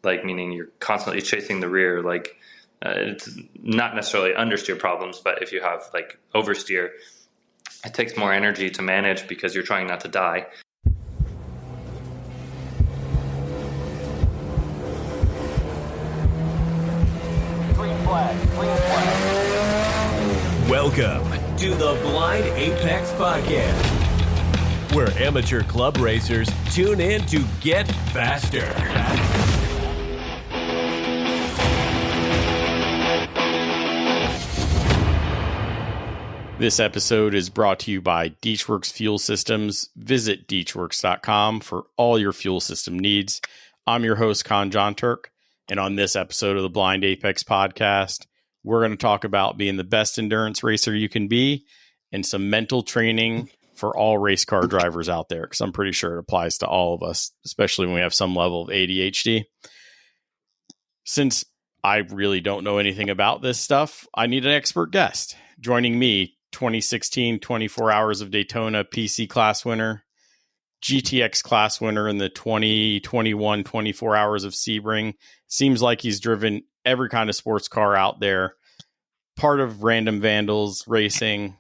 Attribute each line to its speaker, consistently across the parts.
Speaker 1: like meaning you're constantly chasing the rear. Like it's not necessarily understeer problems, but if you have like oversteer, it takes more energy to manage because you're trying not to die.
Speaker 2: Green flag.
Speaker 3: Welcome to the Blind Apex Podcast, where amateur club racers tune in to get faster.
Speaker 4: This episode is brought to you by Deechworks Fuel Systems. Visit deechworks.com for all your fuel system needs. I'm your host, John Turk, and on this episode of the Blind Apex Podcast, we're going to talk about being the best endurance racer you can be and some mental training for all race car drivers out there, because I'm pretty sure it applies to all of us, especially when we have some level of ADHD. Since I really don't know anything about this stuff, I need an expert guest. Joining me, 2016 24 Hours of Daytona PC class winner, GTX class winner in the 2021 24 Hours of Sebring. Seems like he's driven every kind of sports car out there. Part of Random Vandals Racing,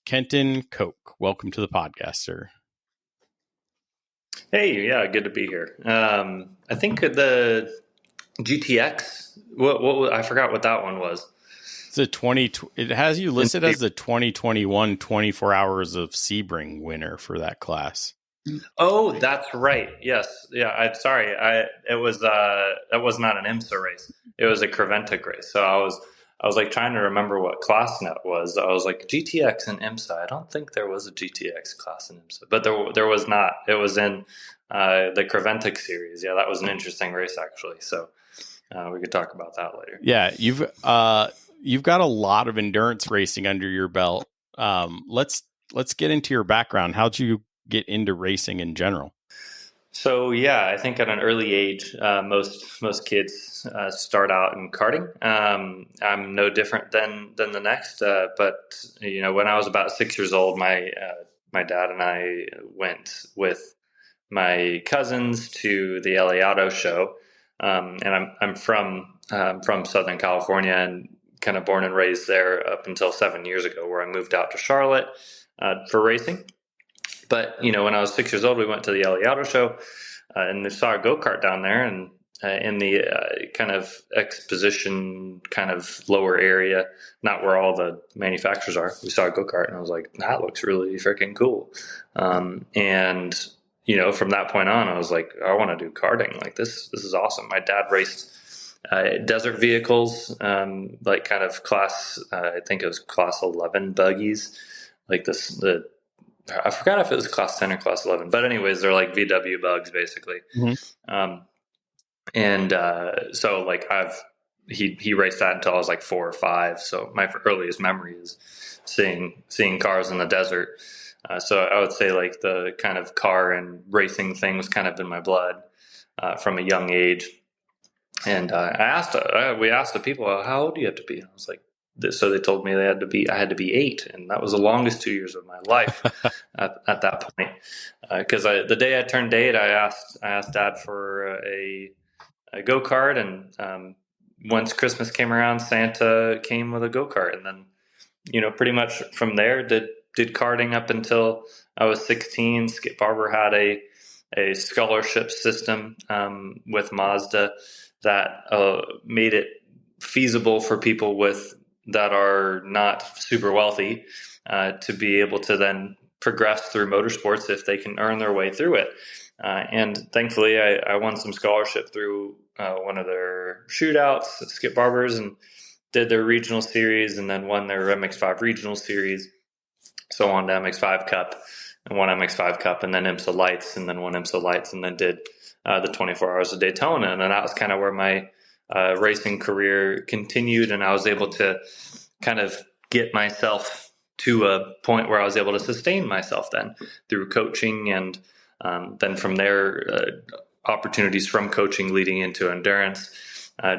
Speaker 4: Kenton Koch. Welcome to the podcast, sir. Hey, yeah, good to be here. I think the GTX, what I forgot what that one was. It's it has you listed as the 2021 24 Hours of Sebring winner for that class. Oh, that's right. Yes. Yeah. I'm sorry. That was not an IMSA race. It was a Creventic race. So I was like trying to remember what class net was. I was like GTX and IMSA. I don't think there was a GTX class in IMSA, but there was not. It was in the Creventic series. Yeah, that was an interesting race actually. So we could talk about that later. Yeah, you've got a lot of endurance racing under your belt. Let's get into your background. How'd you get into racing in general? So yeah, I think at an early age, most kids start out in karting. I'm no different than the next. But you know, when I was about 6 years old, my dad and I went with my cousins to the LA Auto Show, and I'm from Southern California and kind of born and raised there up until 7 years ago, where I moved out to Charlotte for racing. But, you know, when I was 6 years old, we went to the LA Auto Show and we saw a go-kart down there, and in the kind of exposition kind of lower area, not where all the manufacturers are. We saw a go-kart and I was like, that looks really freaking cool. And, you know, from that point on, I was like, I want to do karting. Like this is awesome. My dad raced desert vehicles, like kind of class, I think it was class 11 buggies, like I forgot if it was class 10 or class 11, but anyways, they're like VW bugs basically. Mm-hmm. So like he raced that until I was like 4 or 5. So my earliest memory is seeing cars in the desert. So I would say like the kind of car and racing thing was kind of in my blood from a young age. And we asked the people, how old do you have to be? I was like, so they told me I had to be 8, and that was the longest 2 years of my life at that point. Because the day I turned 8, I asked Dad for a go-kart, and once Christmas came around, Santa came with a go-kart, and then, you know, pretty much from there did karting up until I was 16. Skip Barber had a scholarship system with Mazda that made it feasible for people that are not super wealthy to be able to then progress through motorsports if they can earn their way through it. And thankfully, I won some scholarship through one of their shootouts at Skip Barber's and did their regional series, and then won their MX5 regional series. So on to MX5 Cup, and won MX5 Cup, and then IMSA Lights, and then won IMSA Lights, and then did the 24 Hours of Daytona. And then that was kind of where my racing career continued, and I was able to kind of get myself to a point where I was able to sustain myself then through coaching, and then from there, opportunities from coaching leading into endurance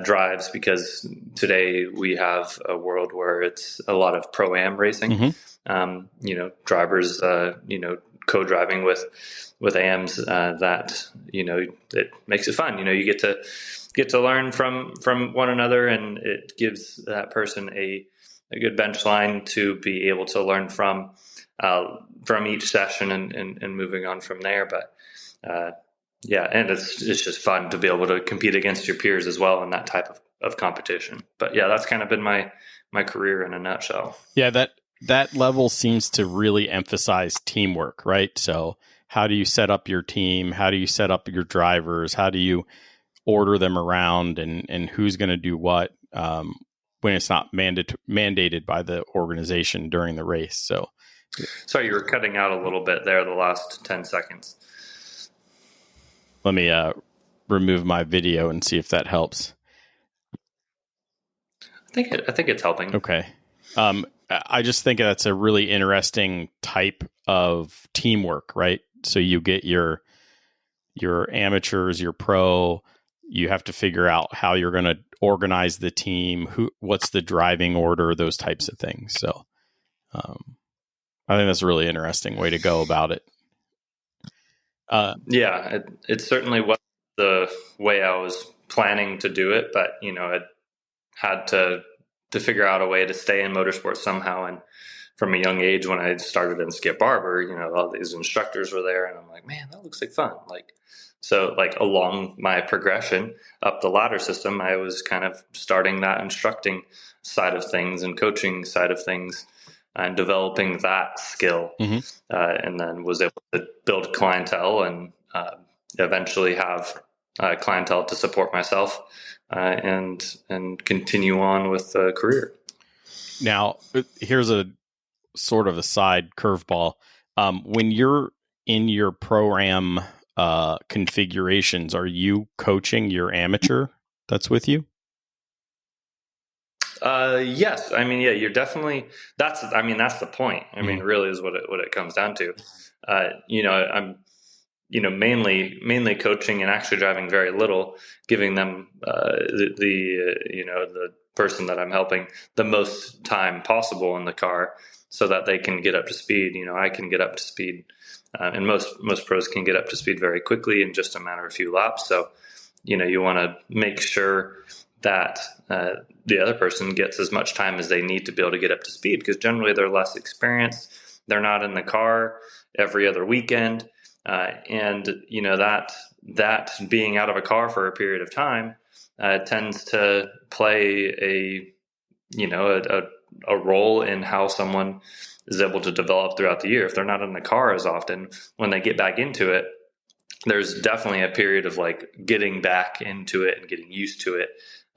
Speaker 4: drives, because today we have a world where it's a lot of pro-am racing. Mm-hmm. Drivers, co-driving with AMs that, it makes it fun. You get to
Speaker 1: get to learn from one another, and it gives that person a good bench line to be able to learn from each session and moving on from there. But yeah, and it's just fun to be able to compete against your peers as well in that type of competition. But yeah, that's kind of been my career in a nutshell.
Speaker 4: Yeah, that level seems to really emphasize teamwork, right? So how do you set up your team? How do you set up your drivers? How do you order them around, and who's going to do what when it's not mandated by the organization during the race? So
Speaker 1: sorry, you were cutting out a little bit there the last 10 seconds.
Speaker 4: Let me remove my video and see if that helps.
Speaker 1: I think it's helping.
Speaker 4: Okay. I just think that's a really interesting type of teamwork, right? So you get your amateurs, your pro. You have to figure out how you're going to organize the team. What's the driving order? Those types of things. So, I think that's a really interesting way to go about it.
Speaker 1: Yeah, it certainly wasn't the way I was planning to do it, but I had to figure out a way to stay in motorsports somehow. And from a young age, when I started in Skip Barber, all these instructors were there, and I'm like, man, that looks like fun. So along my progression up the ladder system, I was kind of starting that instructing side of things and coaching side of things and developing that skill. And then was able to build clientele and eventually have clientele to support myself and continue on with the career.
Speaker 4: Now, here's a sort of a side curveball. When you're in your program configurations, are you coaching your amateur that's with you?
Speaker 1: Yes. I mean, yeah, you're definitely, that's the point. I mean, really is what it comes down to. I'm, mainly coaching and actually driving very little, giving them, the person that I'm helping the most time possible in the car so that they can get up to speed. I can get up to speed, and most pros can get up to speed very quickly in just a matter of a few laps. So, you want to make sure that the other person gets as much time as they need to be able to get up to speed, because generally they're less experienced. They're not in the car every other weekend. And that being out of a car for a period of time tends to play a role in how someone is able to develop throughout the year. If they're not in the car as often, when they get back into it, there's definitely a period of getting back into it and getting used to it.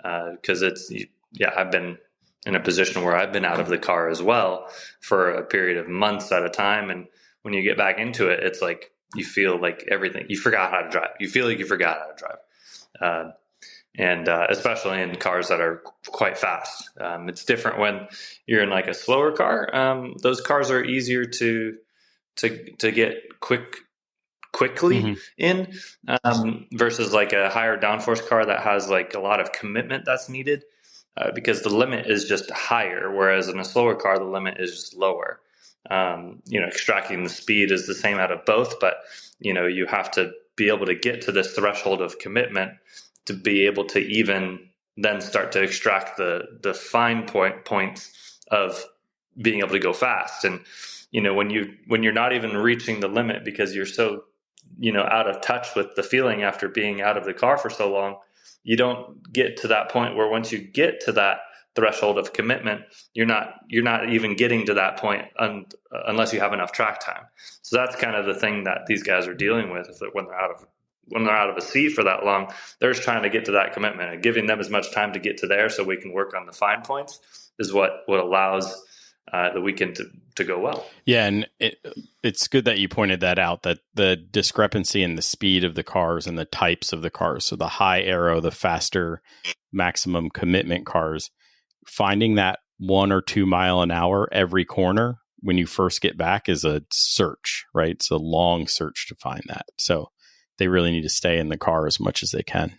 Speaker 1: Because I've been in a position where I've been out of the car as well for a period of months at a time. And when you get back into it, it's like you feel like you forgot how to drive. You feel like you forgot how to drive. And especially in cars that are quite fast. It's different when you're in a slower car. Those cars are easier to get quickly in versus a higher downforce car that has a lot of commitment that's needed because the limit is just higher, whereas in a slower car the limit is just lower. Extracting the speed is the same out of both, but you have to be able to get to this threshold of commitment to be able to even then start to extract the fine points of being able to go fast. And when you're not even reaching the limit because you're so out of touch with the feeling after being out of the car for so long, you don't get to that point where once you get to that threshold of commitment, you're not even getting to that point unless you have enough track time. So that's kind of the thing that these guys are dealing with, is that when they're out of a seat for that long, they're just trying to get to that commitment, and giving them as much time to get to there so we can work on the fine points is what allows the weekend to go well.
Speaker 4: Yeah, and it's good that you pointed that out, that the discrepancy in the speed of the cars and the types of the cars. So the high aero, the faster maximum commitment cars, finding that 1 or 2 mile an hour every corner when you first get back is a search, right? It's a long search to find that. So they really need to stay in the car as much as they can.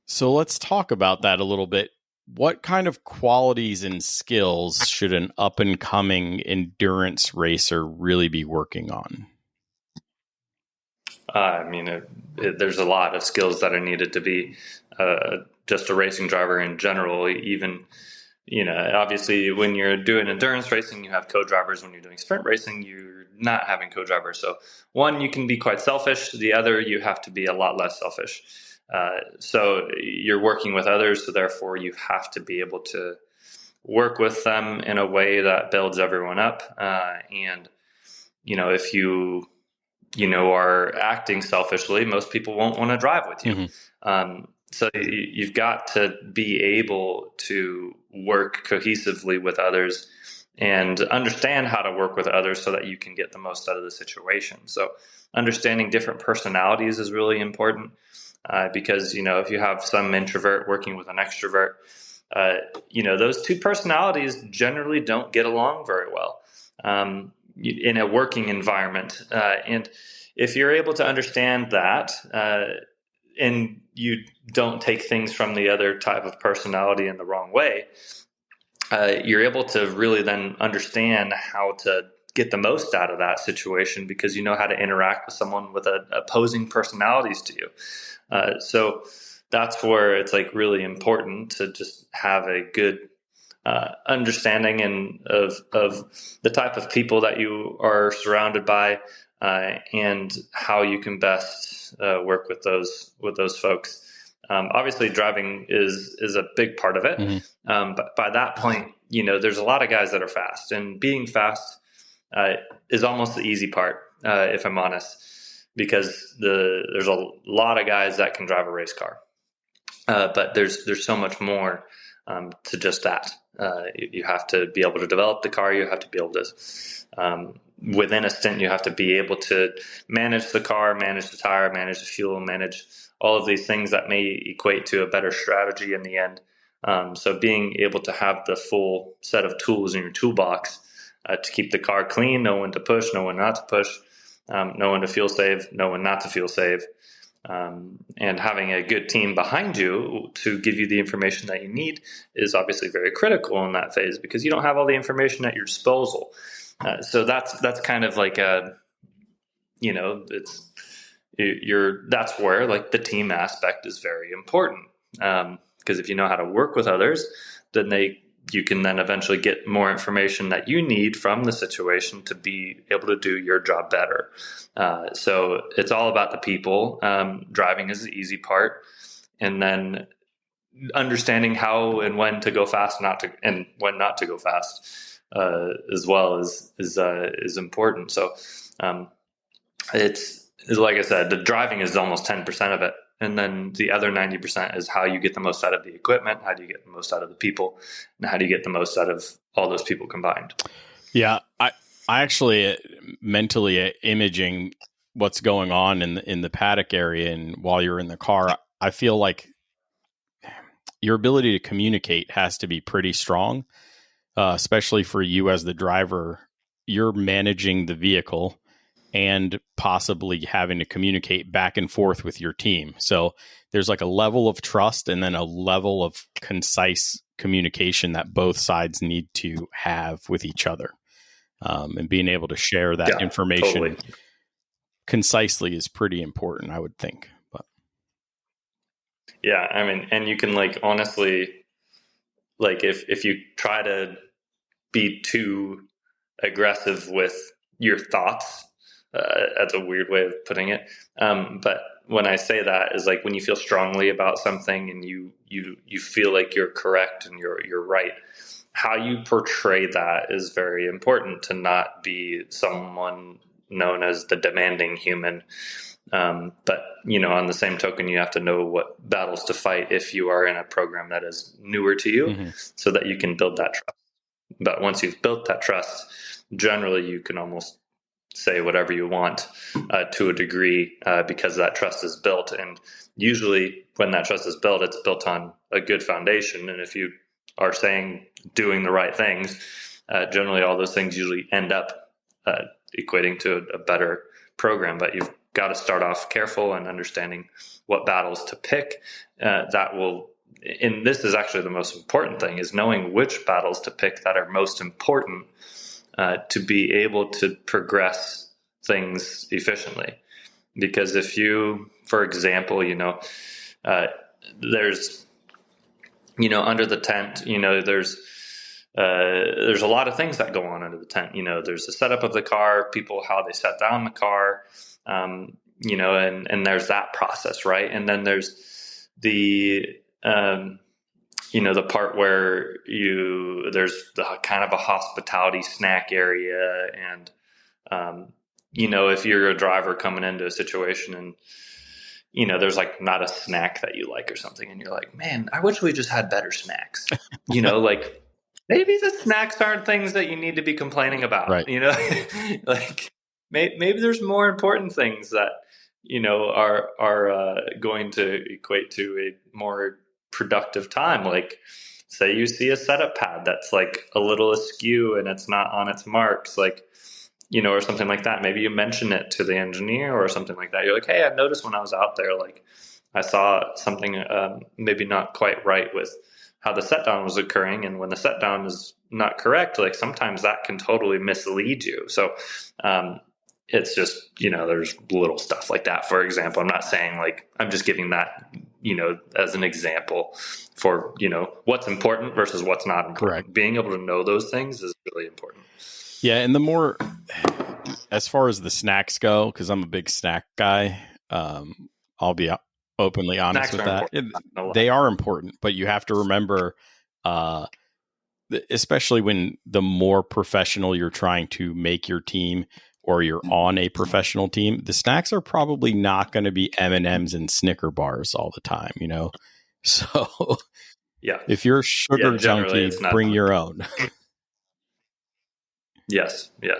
Speaker 4: So let's talk about that a little bit. What kind of qualities and skills should an up-and-coming endurance racer really be working on?
Speaker 1: There's a lot of skills that are needed to be just a racing driver in general. Even, obviously when you're doing endurance racing, you have co-drivers. When you're doing sprint racing, you're not having co-drivers. So one, you can be quite selfish. The other, you have to be a lot less selfish. So you're working with others. So therefore you have to be able to work with them in a way that builds everyone up. And, if you are acting selfishly, most people won't want to drive with you. So you've got to be able to work cohesively with others and understand how to work with others so that you can get the most out of the situation. So understanding different personalities is really important because, if you have some introvert working with an extrovert, those two personalities generally don't get along very well in a working environment. And if you're able to understand that, and you don't take things from the other type of personality in the wrong way, you're able to really then understand how to get the most out of that situation because you know how to interact with someone with opposing personalities to you. So that's where it's like really important to just have a good understanding of the type of people that you are surrounded by, and how you can best work with those folks. Obviously, driving is a big part of it, but by that point, there's a lot of guys that are fast, and being fast is almost the easy part, if I'm honest, because there's a lot of guys that can drive a race car, but there's so much more to just that. You have to be able to develop the car. You have to be able to, within a stint, you have to be able to manage the car, manage the tire, manage the fuel, manage all of these things that may equate to a better strategy in the end. So being able to have the full set of tools in your toolbox to keep the car clean, know when to push, know when not to push, know when to fuel save, know when not to fuel save. And having a good team behind you to give you the information that you need is obviously very critical in that phase because you don't have all the information at your disposal. So that's kind of like that's where like the team aspect is very important. Because if you know how to work with others, then you can then eventually get more information that you need from the situation to be able to do your job better. So it's all about the people. Driving is the easy part, and then understanding how and when to go fast, and when not to go fast, as well is important. So it's like I said, the driving is almost 10% of it. And then the other 90% is how you get the most out of the equipment, how do you get the most out of the people, and how do you get the most out of all those people combined.
Speaker 4: Yeah, I actually mentally imaging what's going on in the paddock area and while you're in the car, I feel like your ability to communicate has to be pretty strong, especially for you as the driver. You're managing the vehicle and possibly having to communicate back and forth with your team. So there's like a level of trust and then a level of concise communication that both sides need to have with each other. And being able to share that information concisely is pretty important, I would think. But
Speaker 1: yeah, I mean, and you can like honestly, like if you try to be too aggressive with your thoughts, that's a weird way of putting it. But when I say that is like when you feel strongly about something and you feel like you're correct and you're right, how you portray that is very important to not be someone known as the demanding human. But, on the same token, you have to know what battles to fight if you are in a program that is newer to you so that you can build that trust. But once you've built that trust, generally you can almost say whatever you want to a degree because that trust is built. And usually when that trust is built, it's built on a good foundation. And if you are doing the right things, generally all those things usually end up equating to a better program. But you've got to start off careful and understanding what battles to pick. And this is actually the most important thing, is knowing which battles to pick that are most important to be able to progress things efficiently. Because if you, for example, there's, under the tent, there's a lot of things that go on under the tent. There's the setup of the car, people, how they set down the car, and there's that process, right? And then there's the, the part where there's the kind of a hospitality snack area. And, if you're a driver coming into a situation and, there's like not a snack that you like or something, and you're like, man, I wish we just had better snacks, like maybe the snacks aren't things that you need to be complaining about,
Speaker 4: right.
Speaker 1: Like maybe there's more important things that, are going to equate to a more productive time. Like say you see a setup pad that's like a little askew and it's not on its marks, like, or something like that. Maybe you mention it to the engineer or something like that. You're like, hey, I noticed when I was out there, like I saw something maybe not quite right with how the set down was occurring. And when the set down is not correct, like sometimes that can totally mislead you. So it's just, there's little stuff like that. For example, I'm not saying like, I'm just giving that, as an example for, what's important versus what's not important.
Speaker 4: Correct.
Speaker 1: Being able to know those things is really important.
Speaker 4: Yeah, and the more, as far as the snacks go, because I'm a big snack guy, I'll be openly honest with that. They are important, but you have to remember, especially when the more professional you're trying to make your team, or you're on a professional team, the snacks are probably not going to be M&Ms and Snicker bars all the time, So
Speaker 1: yeah,
Speaker 4: if you're a sugar junkie, bring your own.
Speaker 1: Yes. Yeah.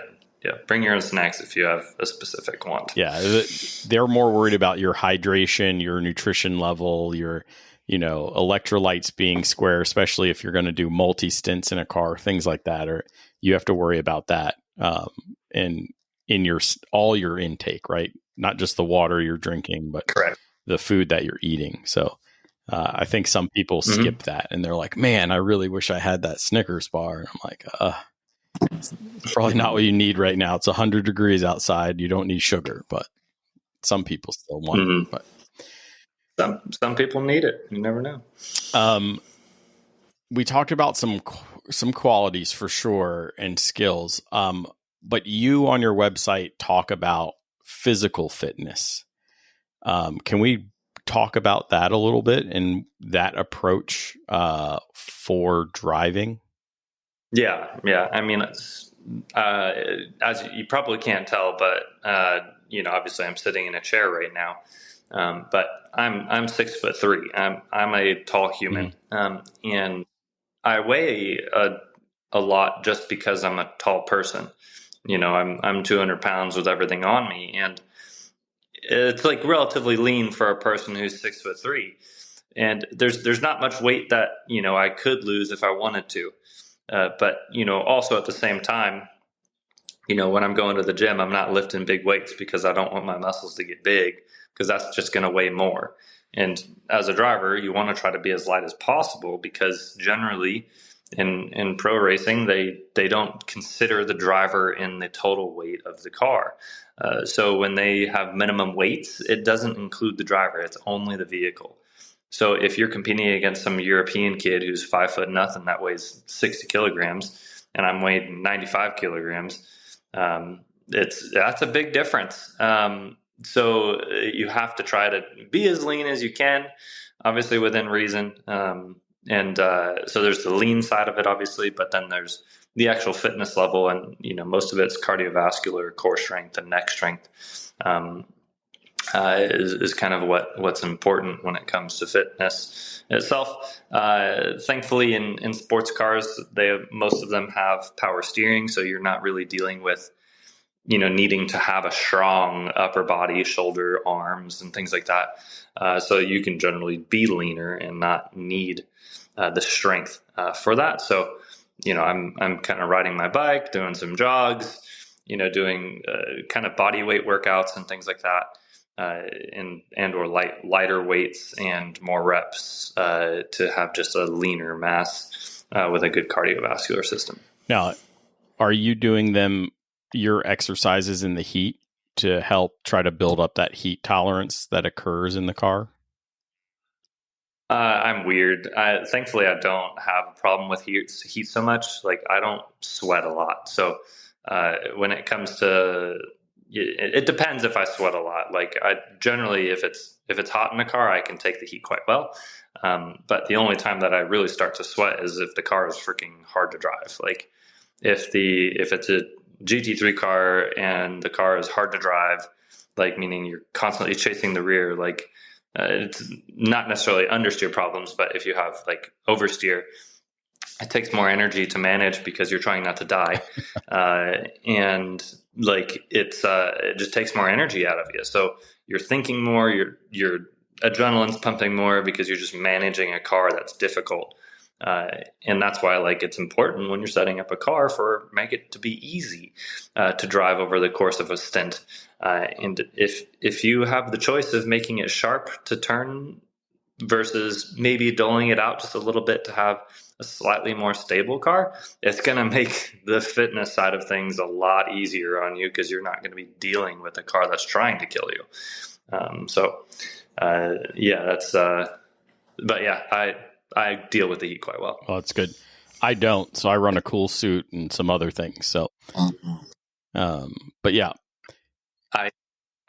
Speaker 1: Bring your own snacks if you have a specific want.
Speaker 4: Yeah. They're more worried about your hydration, your nutrition level, your, electrolytes being square, especially if you're going to do multi-stints in a car, things like that, or you have to worry about that. And in all your intake, right? Not just the water you're drinking, but
Speaker 1: correct,
Speaker 4: the food that you're eating. So I think some people skip that and they're like, man, I really wish I had that Snickers bar. And I'm like, it's probably not what you need right now. It's 100 degrees outside. You don't need sugar, but some people still want it. But
Speaker 1: some people need it. You never know.
Speaker 4: We talked about some qualities for sure and skills. But you on your website talk about physical fitness. Can we talk about that a little bit and that approach for driving? Yeah.
Speaker 1: I mean, as you probably can't tell, but obviously I'm sitting in a chair right now. But I'm 6'3". I'm a tall human, and I weigh a lot just because I'm a tall person. I'm 200 pounds with everything on me, and it's like relatively lean for a person who's 6'3". And there's not much weight that I could lose if I wanted to. But also at the same time, when I'm going to the gym, I'm not lifting big weights because I don't want my muscles to get big, because that's just going to weigh more. And as a driver, you want to try to be as light as possible, because generally in pro racing, they don't consider the driver in the total weight of the car. So when they have minimum weights, it doesn't include the driver. It's only the vehicle. So if you're competing against some European kid who's 5 foot nothing that weighs 60 kilograms, and I'm weighing 95 kilograms, that's a big difference. So you have to try to be as lean as you can, obviously within reason. So there's the lean side of it, obviously, but then there's the actual fitness level, and most of it's cardiovascular, core strength, and neck strength. Is kind of what's important when it comes to fitness itself. Thankfully, in sports cars, most of them have power steering, so you're not really dealing with needing to have a strong upper body, shoulder, arms, and things like that. So you can generally be leaner and not need the strength for that. So I'm kind of riding my bike, doing some jogs, doing kind of body weight workouts and things like that. Or lighter weights and more reps to have just a leaner mass with a good cardiovascular system.
Speaker 4: Now, are you doing your exercises in the heat? to help try to build up that heat tolerance that occurs in the car?
Speaker 1: I'm weird. Thankfully, I don't have a problem with heat so much. Like, I don't sweat a lot. So when it comes to it depends if I sweat a lot. Like, I generally, if it's hot in the car, I can take the heat quite well. But the only time that I really start to sweat is if the car is freaking hard to drive. Like, if it's a GT3 car and the car is hard to drive, like, meaning you're constantly chasing the rear, like, it's not necessarily understeer problems, but if you have like oversteer, it takes more energy to manage because you're trying not to die, and like it just takes more energy out of you. So you're thinking more, your adrenaline's pumping more because you're just managing a car that's difficult. And that's why, like, it's important when you're setting up a car make it to be easy to drive over the course of a stint. And if you have the choice of making it sharp to turn versus maybe doling it out just a little bit to have a slightly more stable car, it's going to make the fitness side of things a lot easier on you because you're not going to be dealing with a car that's trying to kill you. But yeah, I deal with the heat quite well.
Speaker 4: Oh, that's good. I don't, so I run a cool suit and some other things. So, but yeah,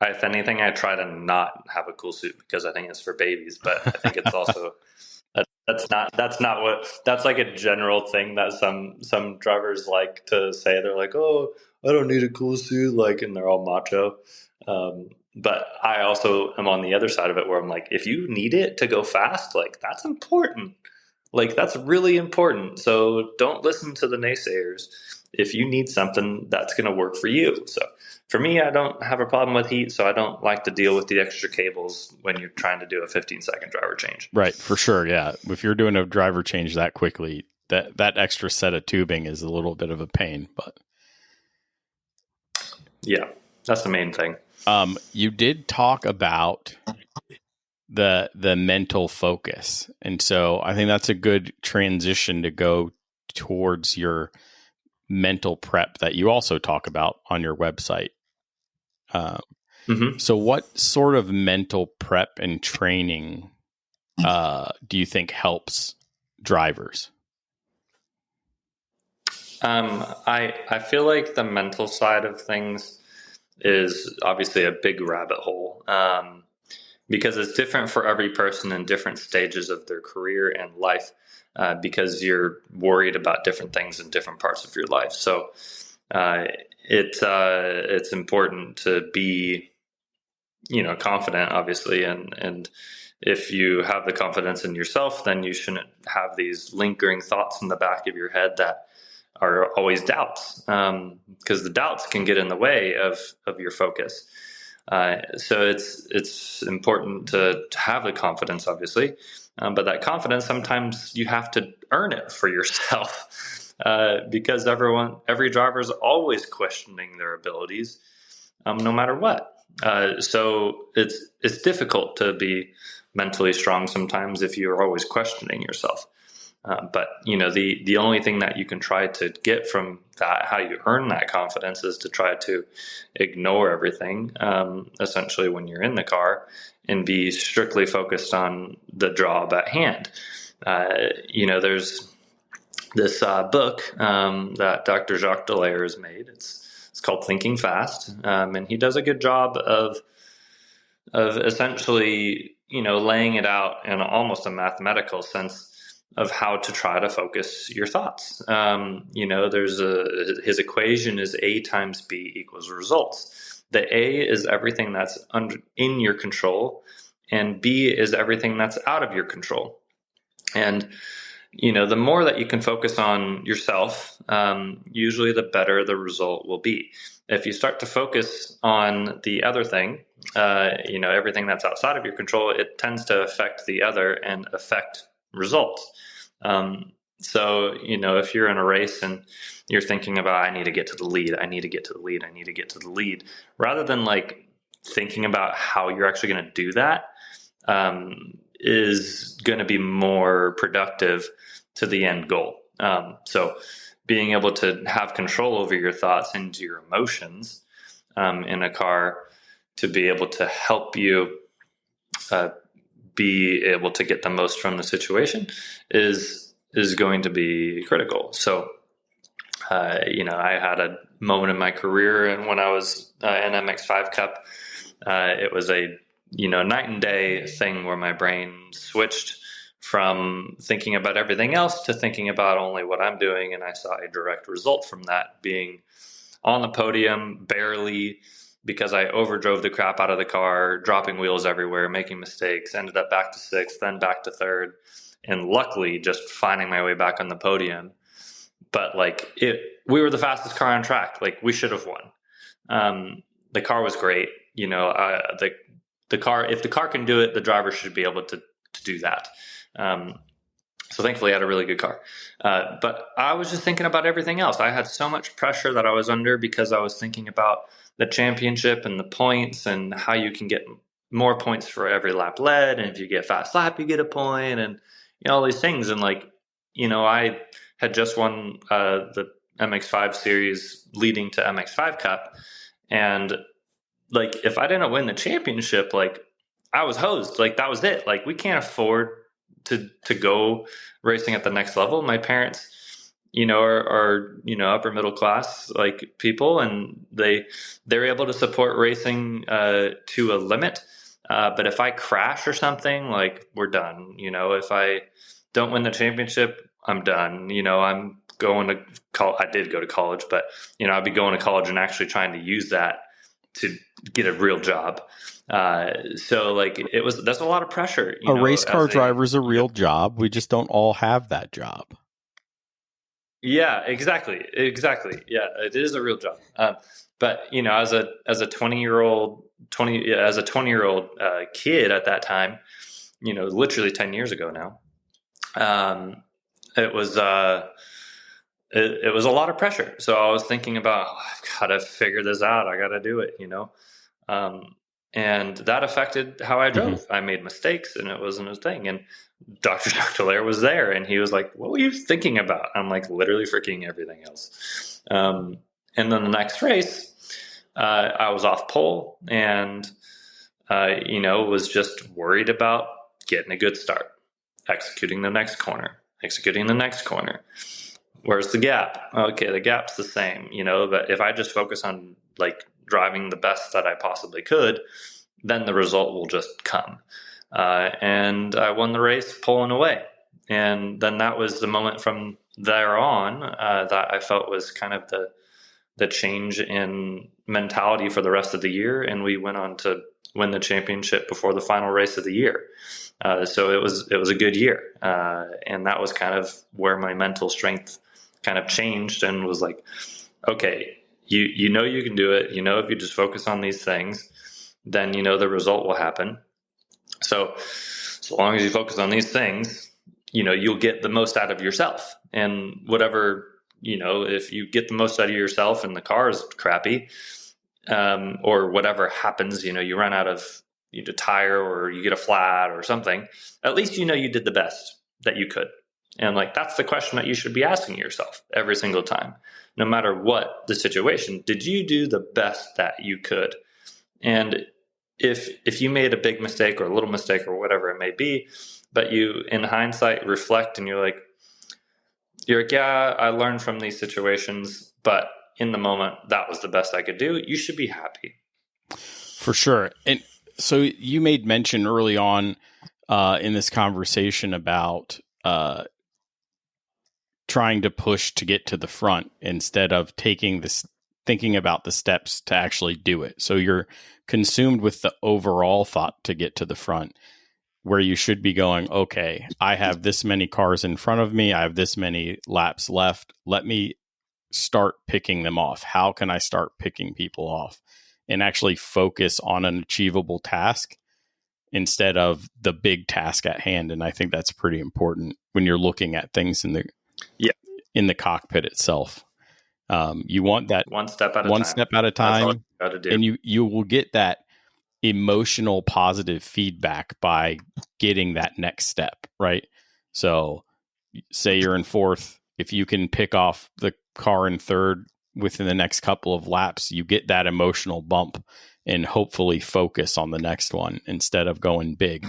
Speaker 1: if anything, I try to not have a cool suit because I think it's for babies. But I think it's also that's like a general thing that some drivers like to say. They're like, "Oh, I don't need a cool suit," like, and they're all macho. But I also am on the other side of it where I'm like, if you need it to go fast, like, that's important. Like, that's really important. So don't listen to the naysayers. If you need something, that's going to work for you. So for me, I don't have a problem with heat, so I don't like to deal with the extra cables when you're trying to do a 15-second driver change.
Speaker 4: Right, for sure, yeah. If you're doing a driver change that quickly, that extra set of tubing is a little bit of a pain. But
Speaker 1: yeah, that's the main thing.
Speaker 4: You did talk about the mental focus, and so I think that's a good transition to go towards your mental prep that you also talk about on your website. So what sort of mental prep and training do you think helps drivers?
Speaker 1: I feel like the mental side of things is obviously a big rabbit hole, because it's different for every person in different stages of their career and life, because you're worried about different things in different parts of your life. So it's important to be, confident, obviously, and if you have the confidence in yourself, then you shouldn't have these lingering thoughts in the back of your head that are always doubts, because the doubts can get in the way of your focus. So it's important to have the confidence, obviously, but that confidence, sometimes you have to earn it for yourself, because every driver is always questioning their abilities, no matter what. So it's difficult to be mentally strong sometimes if you're always questioning yourself. But the only thing that you can try to get from that, how you earn that confidence, is to try to ignore everything, essentially, when you're in the car, and be strictly focused on the job at hand. There's this book that Dr. Jacques Dallaire has made. It's called Thinking Fast, and he does a good job of essentially, laying it out in almost a mathematical sense of how to try to focus your thoughts. His equation is A times B equals results. The A is everything that's in your control, and B is everything that's out of your control. And, the more that you can focus on yourself, usually the better the result will be. If you start to focus on the other thing, everything that's outside of your control, it tends to affect the other and affect results. So, if you're in a race and you're thinking about, I need to get to the lead, rather than like thinking about how you're actually going to do that, is going to be more productive to the end goal. So being able to have control over your thoughts and your emotions, in a car to be able to help you be able to get the most from the situation is going to be critical. So, I had a moment in my career, and when I was in MX5 Cup, it was a night and day thing where my brain switched from thinking about everything else to thinking about only what I'm doing, and I saw a direct result from that being on the podium, barely, because I overdrove the crap out of the car, dropping wheels everywhere, making mistakes, ended up back to sixth, then back to third, and luckily just finding my way back on the podium. But we were the fastest car on track. Like, we should have won. The car was great. The car, if the car can do it, the driver should be able to do that. So thankfully I had a really good car. But I was just thinking about everything else. I had so much pressure that I was under because I was thinking about the championship and the points and how you can get more points for every lap led. And if you get fast lap, you get a point, and all these things. And I had just won the MX5 series leading to MX5 Cup. And if I didn't win the championship, I was hosed. That was it. We can't afford to go racing at the next level. My parents, are upper middle class people, and they're able to support racing to a limit. But if I crash or something, we're done. If I don't win the championship, I'm done. I'm going to college. I did go to college, but I'd be going to college and actually trying to use that to get a real job. That's a lot of pressure.
Speaker 4: A race car driver is a real job. We just don't all have that job.
Speaker 1: Yeah, exactly. Yeah, it is a real job. But as a 20-year-old kid at that time, literally 10 years ago now, it was it was a lot of pressure. So I was thinking about, I've got to figure this out. I got to do it, and that affected how I drove. Mm-hmm. I made mistakes, and it wasn't a thing. And Dr. Lair was there, and he was like, "What were you thinking about?" I'm like, literally freaking everything else. And then the next race, I was off pole, and was just worried about getting a good start, executing the next corner. Where's the gap? Okay, the gap's the same, but if I just focus on driving the best that I possibly could, then the result will just come. And I won the race pulling away. And then that was the moment from there on that I felt was kind of the change in mentality for the rest of the year. And we went on to win the championship before the final race of the year. So it was a good year. And that was kind of where my mental strength kind of changed and was like, okay, you know you can do it. If you just focus on these things, then the result will happen. So long as you focus on these things, you'll get the most out of yourself. And whatever, if you get the most out of yourself and the car is crappy, or whatever happens, you run out of a tire or you get a flat or something, at least you did the best that you could. And that's the question that you should be asking yourself every single time, no matter what the situation. Did you do the best that you could? And if you made a big mistake or a little mistake or whatever it may be, but you in hindsight reflect and you're like, yeah, I learned from these situations, but in the moment that was the best I could do, you should be happy.
Speaker 4: For sure. And so you made mention early on in this conversation about trying to push to get to the front instead of thinking about the steps to actually do it. So you're consumed with the overall thought to get to the front, where you should be going, okay, I have this many cars in front of me. I have this many laps left. Let me start picking them off. How can I start picking people off? And actually focus on an achievable task instead of the big task at hand. And I think that's pretty important when you're looking at things in the cockpit itself. You want that
Speaker 1: one step at a
Speaker 4: time, and you will get that emotional positive feedback by getting that next step, right? So say you're in fourth, if you can pick off the car in third within the next couple of laps, you get that emotional bump and hopefully focus on the next one instead of going big.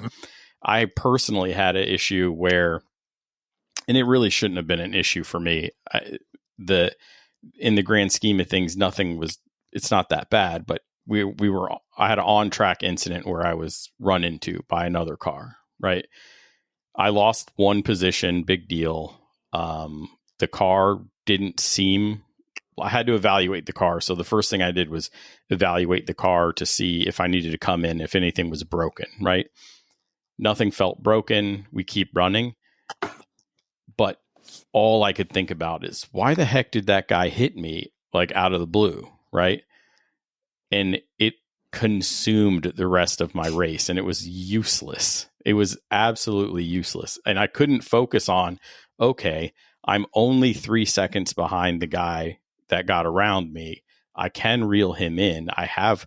Speaker 4: I personally had an issue where, and it really shouldn't have been an issue for me. In the grand scheme of things, it's not that bad, but I had an on-track incident where I was run into by another car, right? I lost one position, big deal. The car didn't seem, I had to evaluate the car. So the first thing I did was evaluate the car to see if I needed to come in, if anything was broken, right? Nothing felt broken. We keep running. But all I could think about is, why the heck did that guy hit me like out of the blue, right? And it consumed the rest of my race, and it was useless. It was absolutely useless. And I couldn't focus on, okay, I'm only 3 seconds behind the guy that got around me. I can reel him in. I have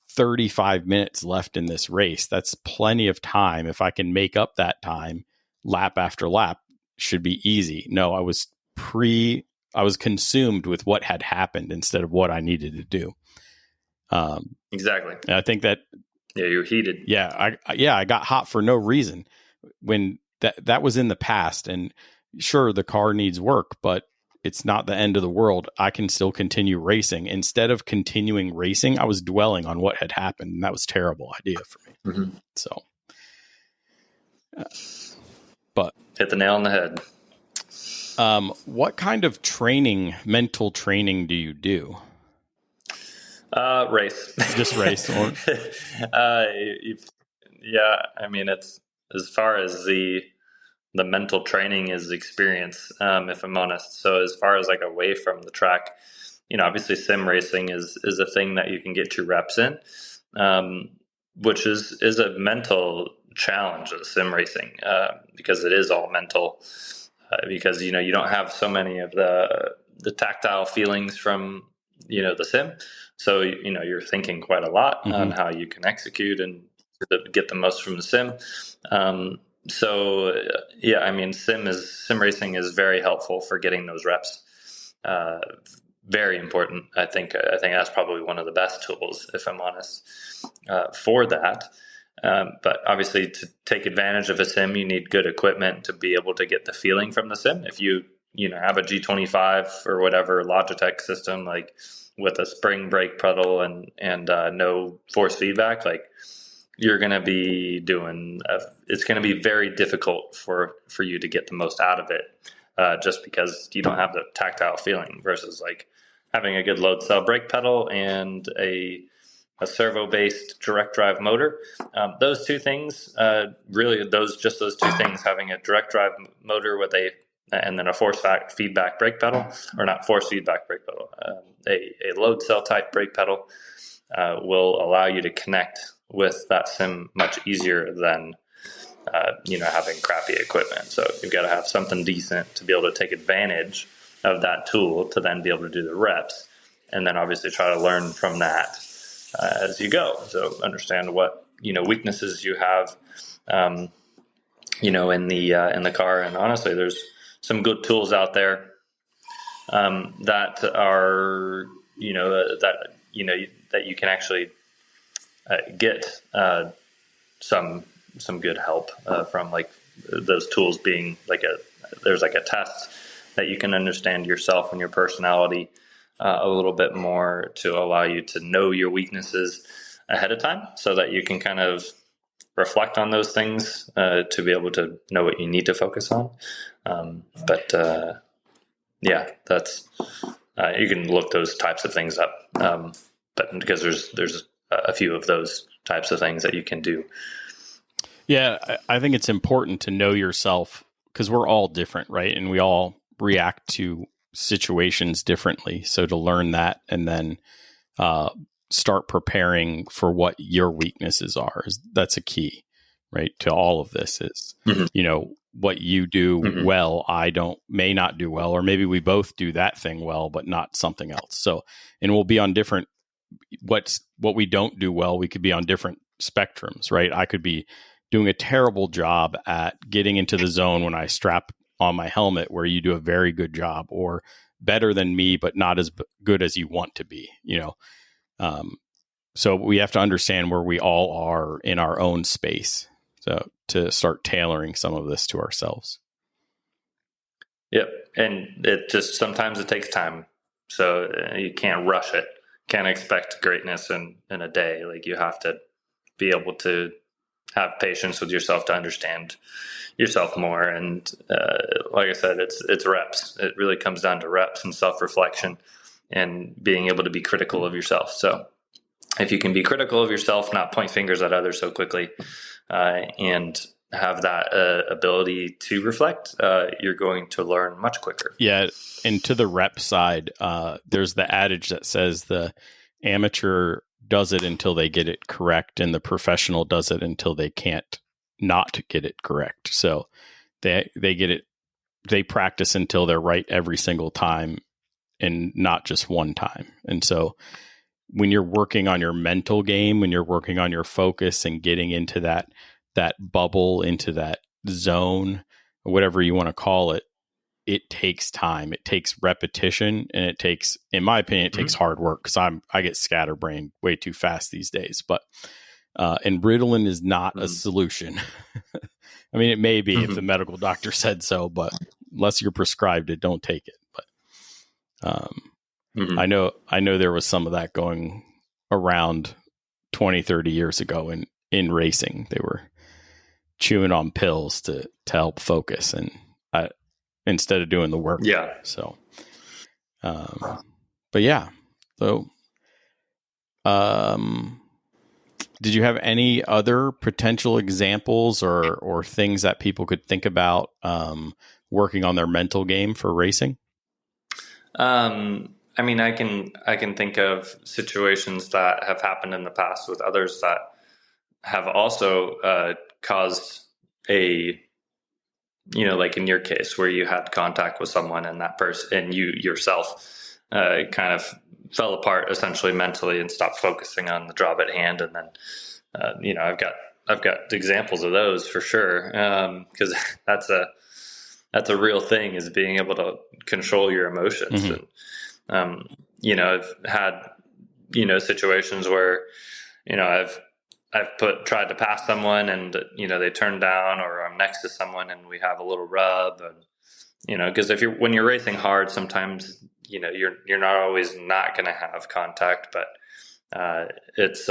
Speaker 4: 35 minutes left in this race. That's plenty of time. If I can make up that time, lap after lap should be easy. No, I was consumed with what had happened instead of what I needed to do.
Speaker 1: Exactly.
Speaker 4: And I think that,
Speaker 1: yeah, you're heated.
Speaker 4: Yeah, I got hot for no reason when that was in the past. And sure, the car needs work, but it's not the end of the world. I can still continue racing. Instead of continuing racing, I was dwelling on what had happened, and that was a terrible idea for me. Mm-hmm. So, but
Speaker 1: hit the nail on the head.
Speaker 4: What kind of mental training do you do?
Speaker 1: Race.
Speaker 4: Just race? Or?
Speaker 1: Yeah, I mean, it's as far as the mental training is experience, if I'm honest. So as far as like away from the track, obviously sim racing is a thing that you can get your reps in, which is a mental challenge of sim racing, because it is all mental, because, you don't have so many of the tactile feelings from, the sim. So, you're thinking quite a lot on how you can execute and get the most from the sim. So yeah, I mean, sim racing is very helpful for getting those reps. Very important. I think that's probably one of the best tools, if I'm honest, for that. But obviously, to take advantage of a sim, you need good equipment to be able to get the feeling from the sim. If you have a G25 or whatever Logitech system, like with a spring brake pedal and no force feedback, like, you're going to be it's going to be very difficult for you to get the most out of it, just because you don't have the tactile feeling, versus like having a good load cell brake pedal and a servo-based direct drive motor. Those two things, really those two things, having a direct drive motor and then a force feedback brake pedal, or not force feedback brake pedal, a load cell type brake pedal, will allow you to connect with that sim much easier than having crappy equipment. So you've got to have something decent to be able to take advantage of that tool to then be able to do the reps, and then obviously try to learn from that as you go. So understand what weaknesses you have in the car. And honestly, there's some good tools out there that are that you can actually get some good help from, like those tools being like there's like a test that you can understand yourself and your personality a little bit more, to allow you to know your weaknesses ahead of time, so that you can kind of reflect on those things to be able to know what you need to focus on. Yeah, that's you can look those types of things up, but because there's a few of those types of things that you can do.
Speaker 4: Yeah, I think it's important to know yourself, because we're all different, right? And we all react to situations differently. So to learn that, and then start preparing for what your weaknesses are, that's a key, right? To all of this is, what you do well, may not do well, or maybe we both do that thing well, but not something else. So, and we'll be on different, what we don't do well, we could be on different spectrums, right? I could be doing a terrible job at getting into the zone when I strap on my helmet, where you do a very good job, or better than me, but not as good as you want to be, so we have to understand where we all are in our own space, so to start tailoring some of this to ourselves.
Speaker 1: Yep. And sometimes it takes time. So you can't rush it. Can't expect greatness in a day. Like, you have to be able to have patience with yourself to understand yourself more. And like I said, it's reps. It really comes down to reps and self-reflection and being able to be critical of yourself. So if you can be critical of yourself, not point fingers at others so quickly, and have that ability to reflect, you're going to learn much quicker.
Speaker 4: Yeah. And to the rep side, there's the adage that says the amateur does it until they get it correct, and the professional does it until they can't not get it correct. So they get it, they practice until they're right every single time and not just one time. And so when you're working on your mental game, when you're working on your focus and getting into that bubble, into that zone, or whatever you want to call it, it takes time. It takes repetition, and it takes, in my opinion, it takes hard work, because I get scatterbrained way too fast these days. But and Ritalin is not a solution. I mean, it may be if the medical doctor said so, but unless you're prescribed it, don't take it. But I know there was some of that going around 20, 30 years ago in racing. They were chewing on pills to help focus, and instead of doing the work.
Speaker 1: Yeah.
Speaker 4: So, but yeah. So, did you have any other potential examples or things that people could think about working on their mental game for racing?
Speaker 1: I mean, I can think of situations that have happened in the past with others that have also caused like in your case, where you had contact with someone and that person and you yourself kind of fell apart essentially mentally and stopped focusing on the job at hand. And then, I've got examples of those for sure. Cause that's a real thing, is being able to control your emotions. And, I've had, situations where, I've tried to pass someone and, they turn down, or I'm next to someone and we have a little rub, and, cause when you're racing hard, sometimes, you're not always not going to have contact, but, it's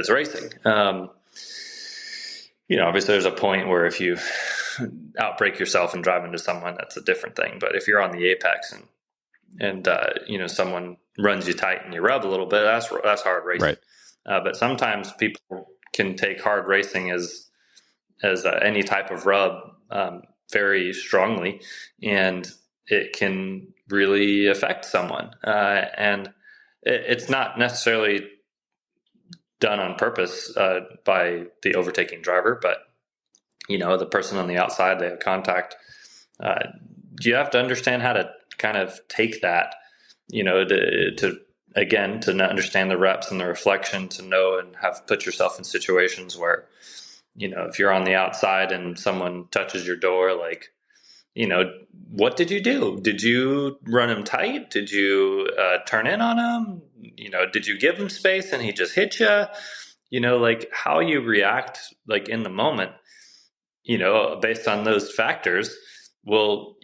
Speaker 1: racing. Obviously there's a point where if you outbreak yourself and drive into someone, that's a different thing. But if you're on the apex and someone runs you tight and you rub a little bit, that's hard racing.
Speaker 4: Right.
Speaker 1: But sometimes people can take hard racing as any type of rub very strongly, and it can really affect someone. And it's not necessarily done on purpose by the overtaking driver, but the person on the outside, they have contact. You have to understand how to kind of take that, to understand the reps and the reflection, to know and have put yourself in situations where, if you're on the outside and someone touches your door, like, what did you do? Did you run him tight? Did you turn in on him? Did you give him space and he just hit you? Like how you react, like in the moment, based on those factors will,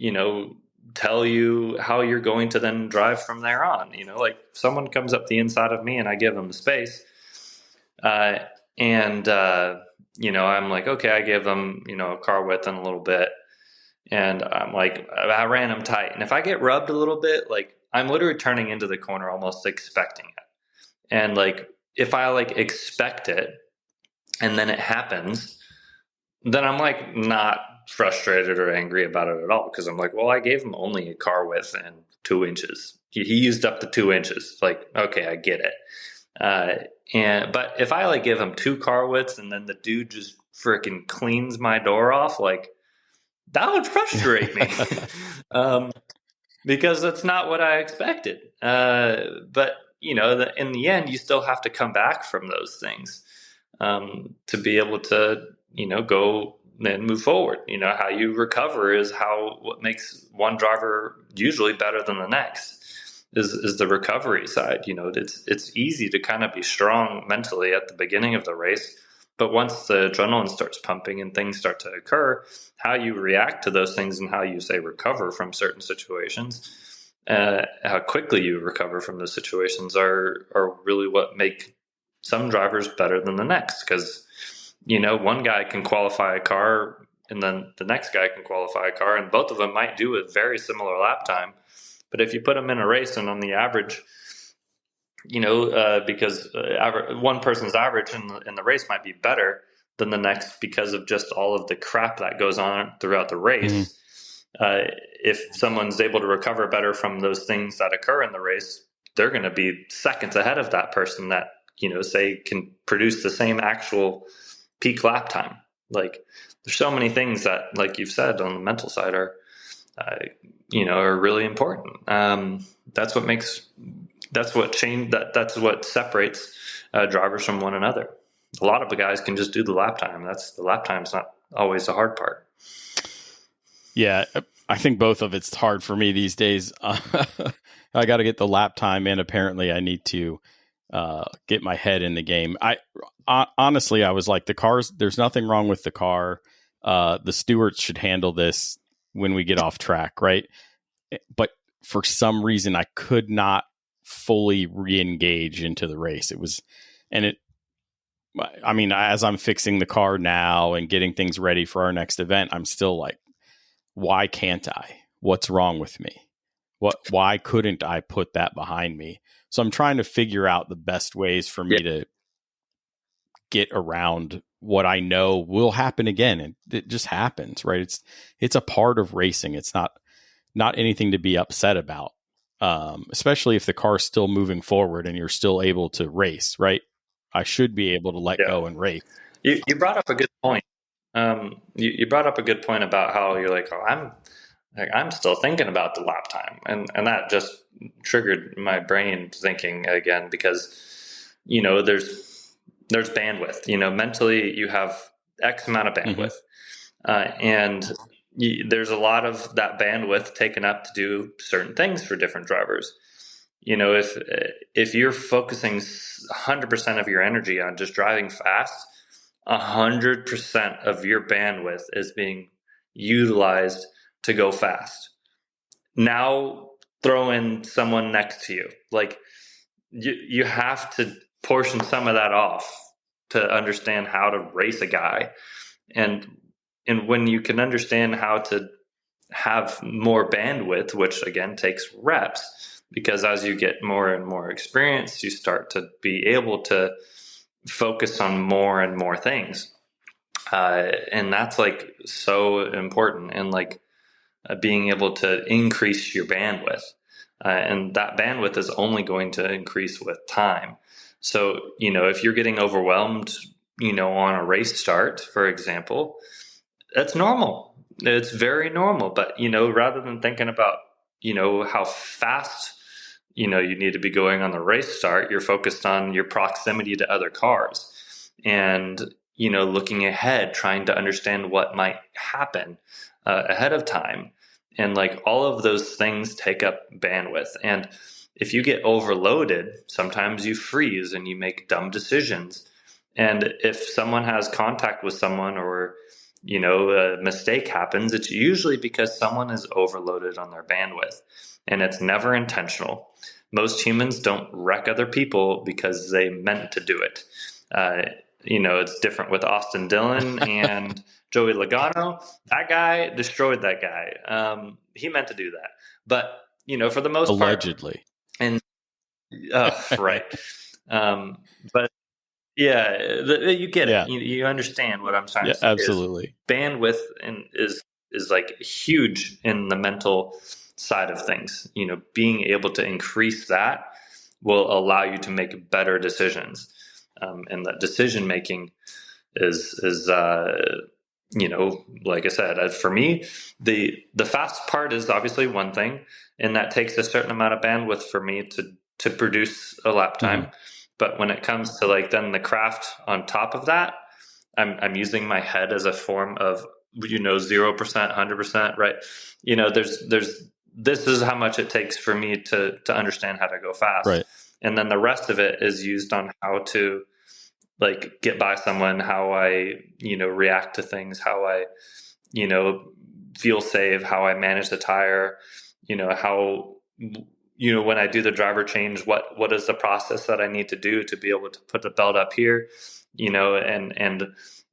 Speaker 1: tell you how you're going to then drive from there on. Like if someone comes up the inside of me and I give them the space, I'm like, okay, I give them, a car width and a little bit. And I'm like, I ran them tight. And if I get rubbed a little bit, like I'm literally turning into the corner, almost expecting it. And like, if I like expect it and then it happens, then I'm like not frustrated or angry about it at all. Cause I'm like, well, I gave him only a car width and 2 inches. He used up the 2 inches. Like, okay, I get it. But if I like give him 2 car widths and then the dude just freaking cleans my door off, like, that would frustrate me because that's not what I expected. But, in the end, you still have to come back from those things to be able to, go then move forward. How you recover is what makes one driver usually better than the next is the recovery side. It's easy to kind of be strong mentally at the beginning of the race, but once the adrenaline starts pumping and things start to occur, how you react to those things and how you say recover from certain situations, how quickly you recover from those situations are really what make some drivers better than the next. Because one guy can qualify a car and then the next guy can qualify a car, and both of them might do a very similar lap time. But if you put them in a race and on the average, because one person's average in the race might be better than the next because of just all of the crap that goes on throughout the race. If someone's able to recover better from those things that occur in the race, they're going to be seconds ahead of that person that, say can produce the same actual peak lap time. Like, there's so many things that, like you've said, on the mental side are really important. That's what separates drivers from one another. A lot of the guys can just do the lap time. The lap time's not always the hard part.
Speaker 4: Yeah, I think both of it's hard for me these days. I got to get the lap time, and apparently I need to get my head in the game. Honestly, I was like, there's nothing wrong with the car. The stewards should handle this when we get off track, right? But for some reason, I could not fully re-engage into the race. As I'm fixing the car now and getting things ready for our next event, I'm still like, why can't I? What's wrong with me? Why couldn't I put that behind me? So I'm trying to figure out the best ways for me to get around what I know will happen again. And it just happens, right? It's a part of racing. It's not anything to be upset about. Especially if the car's still moving forward and you're still able to race, right? I should be able to let go and race.
Speaker 1: You brought up a good point. You brought up a good point about how you're like, I'm still thinking about the lap time, and that just triggered my brain thinking again, because there's bandwidth. Mentally you have X amount of bandwidth, and there's a lot of that bandwidth taken up to do certain things for different drivers. If you're focusing 100% of your energy on just driving fast, 100% of your bandwidth is being utilized to go fast. Now throw in someone next to you. Like, you have to portion some of that off to understand how to race a guy. And when you can understand how to have more bandwidth, which again takes reps, because as you get more and more experience, you start to be able to focus on more and more things. And that's like so important. And like being able to increase your bandwidth. And that bandwidth is only going to increase with time. So, if you're getting overwhelmed, on a race start, for example, that's normal. It's very normal. But, rather than thinking about, how fast, you need to be going on the race start, you're focused on your proximity to other cars and, looking ahead, trying to understand what might happen ahead of time. And like all of those things take up bandwidth. And if you get overloaded, sometimes you freeze and you make dumb decisions. And if someone has contact with someone or, a mistake happens, it's usually because someone is overloaded on their bandwidth, and it's never intentional. Most humans don't wreck other people because they meant to do it. It's different with Austin Dillon and Joey Logano. That guy destroyed that guy. He meant to do that. But, for the most
Speaker 4: allegedly.
Speaker 1: And right. But yeah, you get it. You understand what I'm trying to say.
Speaker 4: Absolutely.
Speaker 1: Bandwidth is like huge in the mental side of things. Being able to increase that will allow you to make better decisions. And that decision making is like I said, for me, the fast part is obviously one thing, and that takes a certain amount of bandwidth for me to produce a lap time. But when it comes to like then the craft on top of that, I'm using my head as a form of, 0%, 100%, right? This is how much it takes for me to understand how to go fast.
Speaker 4: Right.
Speaker 1: And then the rest of it is used on how to like get by someone, how I, react to things, how I, feel safe, how I manage the tire, how, when I do the driver change, what is the process that I need to do to be able to put the belt up here, and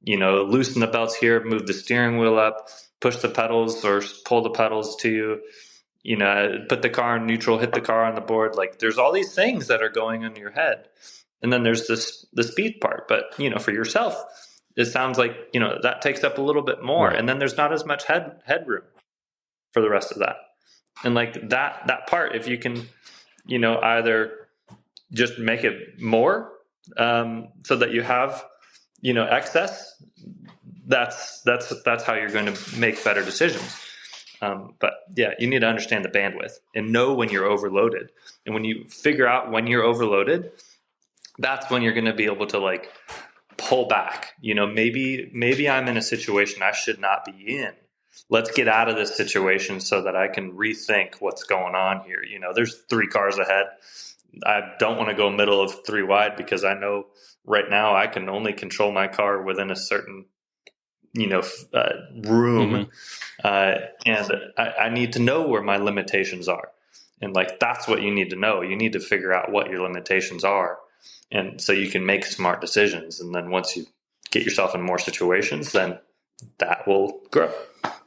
Speaker 1: loosen the belts here, move the steering wheel up, push the pedals or pull the pedals to, put the car in neutral, hit the car on the board. Like there's all these things that are going on in your head. And then there's the speed part. But, for yourself, it sounds like, that takes up a little bit more. Right. And then there's not as much headroom for the rest of that. And like that part, if you can, either just make it more so that you have, excess, that's how you're going to make better decisions. But yeah, you need to understand the bandwidth and know when you're overloaded. And when you figure out when you're overloaded, that's when you're going to be able to like pull back. Maybe I'm in a situation I should not be in. Let's get out of this situation so that I can rethink what's going on here. There's 3 cars ahead. I don't want to go middle of 3 wide because I know right now I can only control my car within a certain room. And I need to know where my limitations are. And like, that's what you need to know. You need to figure out what your limitations are. And so you can make smart decisions. And then once you get yourself in more situations, then that will grow.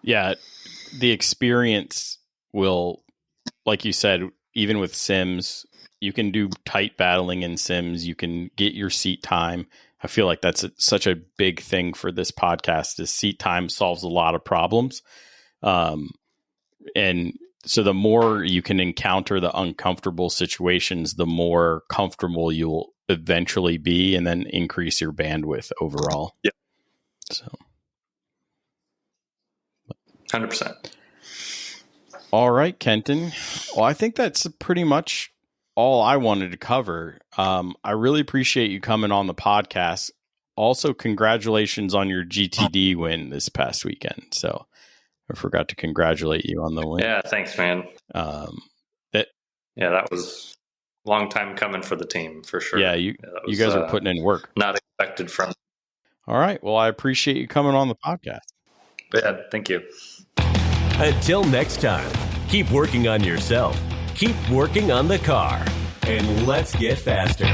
Speaker 4: Yeah. The experience will, like you said, even with sims, you can do tight battling in sims. You can get your seat time. I feel like that's such a big thing for this podcast is seat time solves a lot of problems. And so the more you can encounter the uncomfortable situations, the more comfortable you'll eventually be and then increase your bandwidth overall.
Speaker 1: Yeah.
Speaker 4: So
Speaker 1: 100%.
Speaker 4: All right, Kenton. Well, I think that's pretty much all I wanted to cover. I really appreciate you coming on the podcast. Also, congratulations on your GTD win this past weekend. So I forgot to congratulate you on the win.
Speaker 1: Yeah, thanks, man. That was a long time coming for the team, for sure.
Speaker 4: Yeah, you guys are putting in work.
Speaker 1: Not expected from.
Speaker 4: All right. Well, I appreciate you coming on the podcast.
Speaker 1: Yeah, thank you.
Speaker 3: Until next time, keep working on yourself, keep working on the car, and let's get faster.